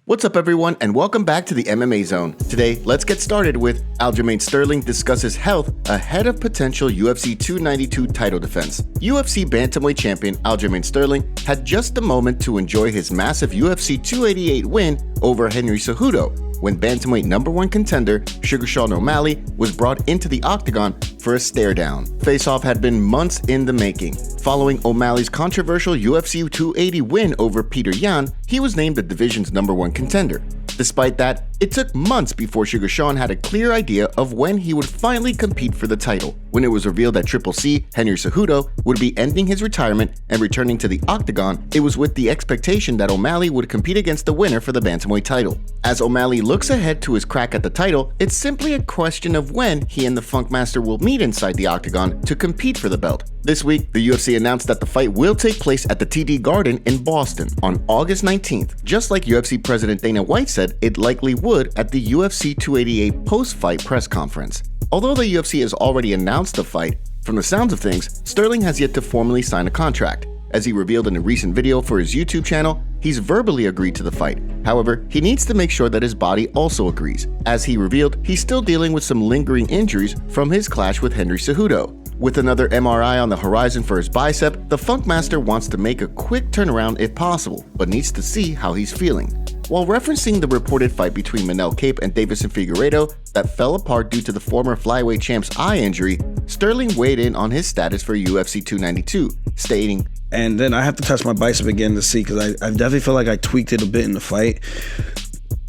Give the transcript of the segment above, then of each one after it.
What's up everyone, and welcome back to the MMA Zone. Today, let's get started with Aljamain Sterling discusses health ahead of potential UFC 292 title defense. UFC bantamweight champion Aljamain Sterling had just a moment to enjoy his massive UFC 288 win over Henry Cejudo when bantamweight #1 contender Sugar Sean O'Malley was brought into the octagon for a stare-down. Face-off had been months in the making. Following O'Malley's controversial UFC 280 win over Peter Yan, he was named the division's #1 contender. Despite that, it took months before Sugar Sean had a clear idea of when he would finally compete for the title. When it was revealed that Triple C, Henry Cejudo, would be ending his retirement and returning to the octagon, it was with the expectation that O'Malley would compete against the winner for the bantamweight title. As O'Malley looks ahead to his crack at the title, it's simply a question of when he and the Funk Master will meet inside the octagon to compete for the belt. This week, the UFC announced that the fight will take place at the TD Garden in Boston on August 19th, just like UFC President Dana White said it likely would at the UFC 288 post-fight press conference. Although the UFC has already announced the fight, from the sounds of things, Sterling has yet to formally sign a contract. As he revealed in a recent video for his YouTube channel, he's verbally agreed to the fight. However, he needs to make sure that his body also agrees. As he revealed, he's still dealing with some lingering injuries from his clash with Henry Cejudo. With another MRI on the horizon for his bicep, the Funk Master wants to make a quick turnaround if possible, but needs to see how he's feeling. While referencing the reported fight between Manel Kape and Deiveson Figueiredo that fell apart due to the former flyweight champ's eye injury, Sterling weighed in on his status for UFC 292, stating, "And then I have to test my bicep again to see, because I definitely feel like I tweaked it a bit in the fight,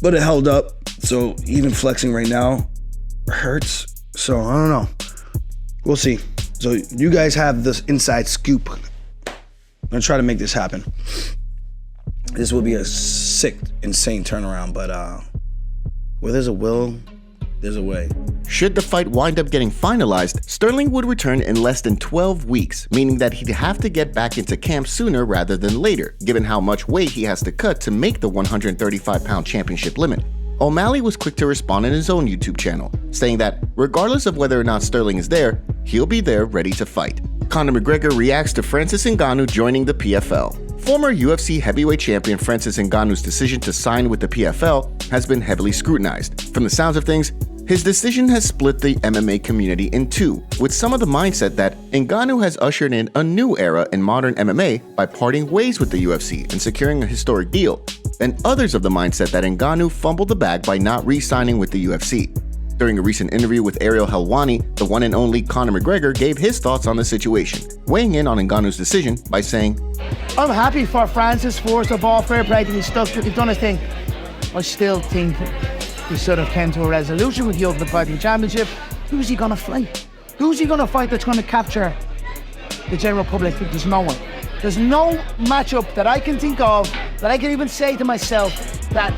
but it held up, so even flexing right now hurts, so I don't know. We'll see." So you guys have this inside scoop. I'm gonna try to make this happen. This will be a sick, insane turnaround, but where there's a will, there's a way. Should the fight wind up getting finalized, Sterling would return in less than 12 weeks, meaning that he'd have to get back into camp sooner rather than later, given how much weight he has to cut to make the 135-pound championship limit. O'Malley was quick to respond in his own YouTube channel, saying that regardless of whether or not Sterling is there, he'll be there ready to fight. Conor McGregor reacts to Francis Ngannou joining the PFL. Former UFC heavyweight champion Francis Ngannou's decision to sign with the PFL has been heavily scrutinized. From the sounds of things, his decision has split the MMA community in two, with some of the mindset that Ngannou has ushered in a new era in modern MMA by parting ways with the UFC and securing a historic deal, and others of the mindset that Ngannou fumbled the bag by not re-signing with the UFC. During a recent interview with Ariel Helwani, the one and only Conor McGregor gave his thoughts on the situation, weighing in on Ngannou's decision by saying, "I'm happy for Francis, first of all, fair play to his stuff, he's done his thing. I still think he should have come to a resolution with the Ultimate Fighting Championship. Who's he gonna fight? Who's he gonna fight that's gonna capture the general public? There's no one. There's no matchup that I can think of, that I can even say to myself that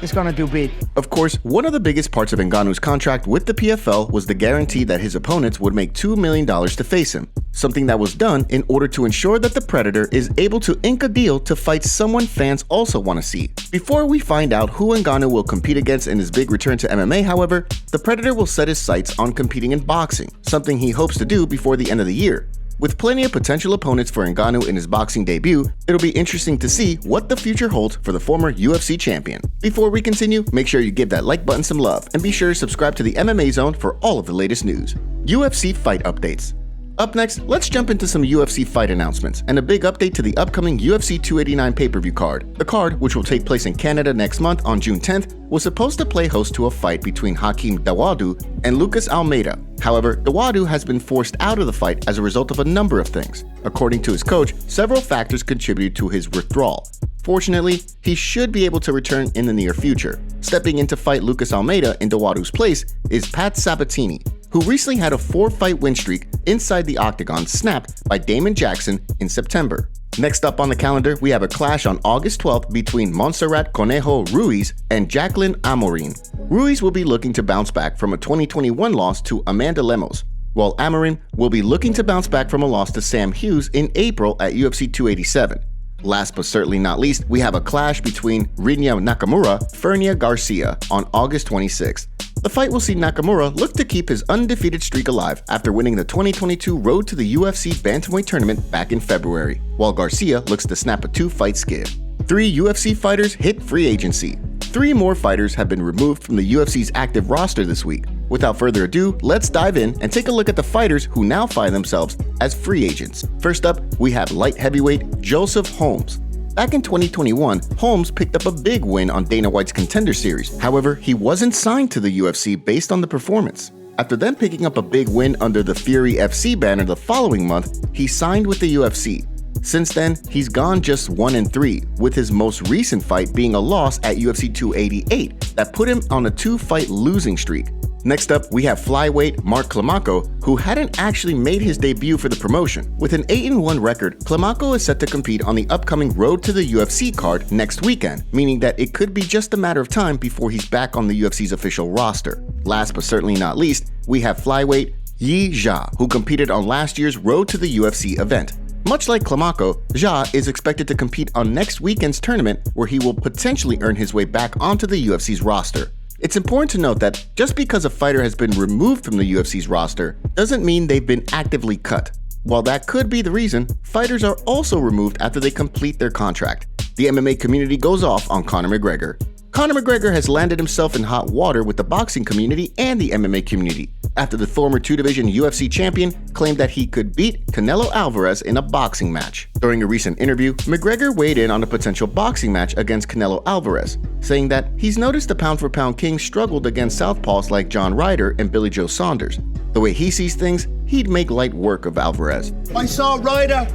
is gonna do big." Of course, one of the biggest parts of Ngannou's contract with the PFL was the guarantee that his opponents would make $2 million to face him, something that was done in order to ensure that the Predator is able to ink a deal to fight someone fans also want to see. Before we find out who Ngannou will compete against in his big return to MMA, however, the Predator will set his sights on competing in boxing, something he hopes to do before the end of the year. With plenty of potential opponents for Ngannou in his boxing debut, it'll be interesting to see what the future holds for the former UFC champion. Before we continue, make sure you give that like button some love, and be sure to subscribe to the MMA Zone for all of the latest news. UFC fight updates. Up next, let's jump into some UFC fight announcements and a big update to the upcoming UFC 289 pay-per-view card. The card, which will take place in Canada next month on June 10th, was supposed to play host to a fight between Hakeem Dawodu and Lucas Almeida. However, Dawodu has been forced out of the fight as a result of a number of things. According to his coach, several factors contributed to his withdrawal. Fortunately, he should be able to return in the near future. Stepping in to fight Lucas Almeida in Dawodu's place is Pat Sabatini, who recently had a 4-fight win streak inside the octagon snapped by Damon Jackson in September. Next up on the calendar, we have a clash on August 12th between Montserrat Conejo Ruiz and Jacqueline Amorim. Ruiz will be looking to bounce back from a 2021 loss to Amanda Lemos, while Amorim will be looking to bounce back from a loss to Sam Hughes in April at UFC 287. Last but certainly not least, we have a clash between Rinya Nakamura and Fernia Garcia on August 26th. The fight will see Nakamura look to keep his undefeated streak alive after winning the 2022 Road to the UFC Bantamweight Tournament back in February, while Garcia looks to snap a 2-fight skid. 3 UFC fighters hit free agency. 3 more fighters have been removed from the UFC's active roster this week. Without further ado, let's dive in and take a look at the fighters who now find themselves as free agents. First up, we have light heavyweight Joseph Holmes. Back in 2021, Holmes picked up a big win on Dana White's Contender Series. However, he wasn't signed to the UFC based on the performance. After then picking up a big win under the Fury FC banner the following month, he signed with the UFC. Since then, he's gone just 1-3, with his most recent fight being a loss at UFC 288 that put him on a 2-fight losing streak. Next up, we have flyweight Mark Climaco, who hadn't actually made his debut for the promotion. With an 8-1 record, Climaco is set to compete on the upcoming Road to the UFC card next weekend, meaning that it could be just a matter of time before he's back on the UFC's official roster. Last but certainly not least, we have flyweight Yi Zha, who competed on last year's Road to the UFC event. Much like Climaco, Zha is expected to compete on next weekend's tournament, where he will potentially earn his way back onto the UFC's roster. It's important to note that just because a fighter has been removed from the UFC's roster doesn't mean they've been actively cut. While that could be the reason, fighters are also removed after they complete their contract. The MMA community goes off on Conor McGregor. Conor McGregor has landed himself in hot water with the boxing community and the MMA community after the former 2-division UFC champion claimed that he could beat Canelo Alvarez in a boxing match. During a recent interview, McGregor weighed in on a potential boxing match against Canelo Alvarez, saying that he's noticed the pound-for-pound king struggled against southpaws like John Ryder and Billy Joe Saunders. The way he sees things, he'd make light work of Alvarez. I saw Ryder.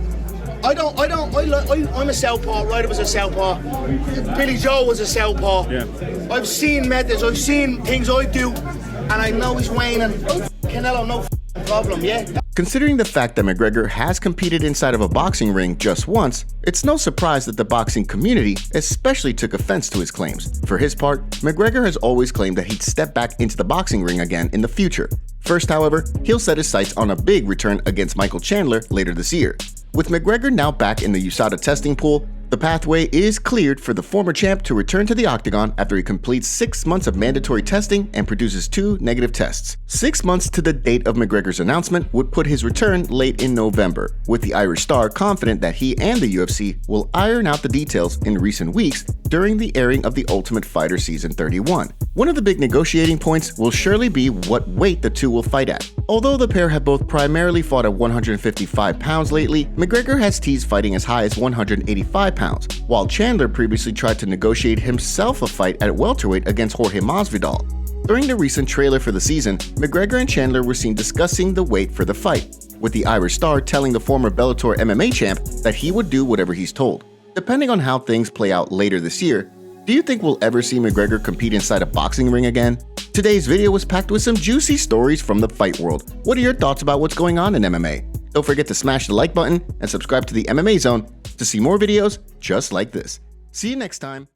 I'm a southpaw. Ryder was a southpaw. Billy Joe was a southpaw. Yeah. I've seen methods. I've seen things I do, and I know he's waning. Canelo, no problem. Yeah. Considering the fact that McGregor has competed inside of a boxing ring just once, it's no surprise that the boxing community especially took offense to his claims. For his part, McGregor has always claimed that he'd step back into the boxing ring again in the future. First, however, he'll set his sights on a big return against Michael Chandler later this year. With McGregor now back in the USADA testing pool, the pathway is cleared for the former champ to return to the octagon after he completes 6 months of mandatory testing and produces 2 negative tests. 6 months to the date of McGregor's announcement would put his return late in November, with the Irish star confident that he and the UFC will iron out the details in recent weeks during the airing of The Ultimate Fighter Season 31. One of the big negotiating points will surely be what weight the two will fight at. Although the pair have both primarily fought at 155 pounds lately, McGregor has teased fighting as high as 185 pounds, while Chandler previously tried to negotiate himself a fight at welterweight against Jorge Masvidal. During the recent trailer for the season, McGregor and Chandler were seen discussing the weight for the fight, with the Irish star telling the former Bellator MMA champ that he would do whatever he's told. Depending on how things play out later this year, do you think we'll ever see McGregor compete inside a boxing ring again? Today's video was packed with some juicy stories from the fight world. What are your thoughts about what's going on in MMA? Don't forget to smash the like button and subscribe to the MMA Zone to see more videos just like this. See you next time.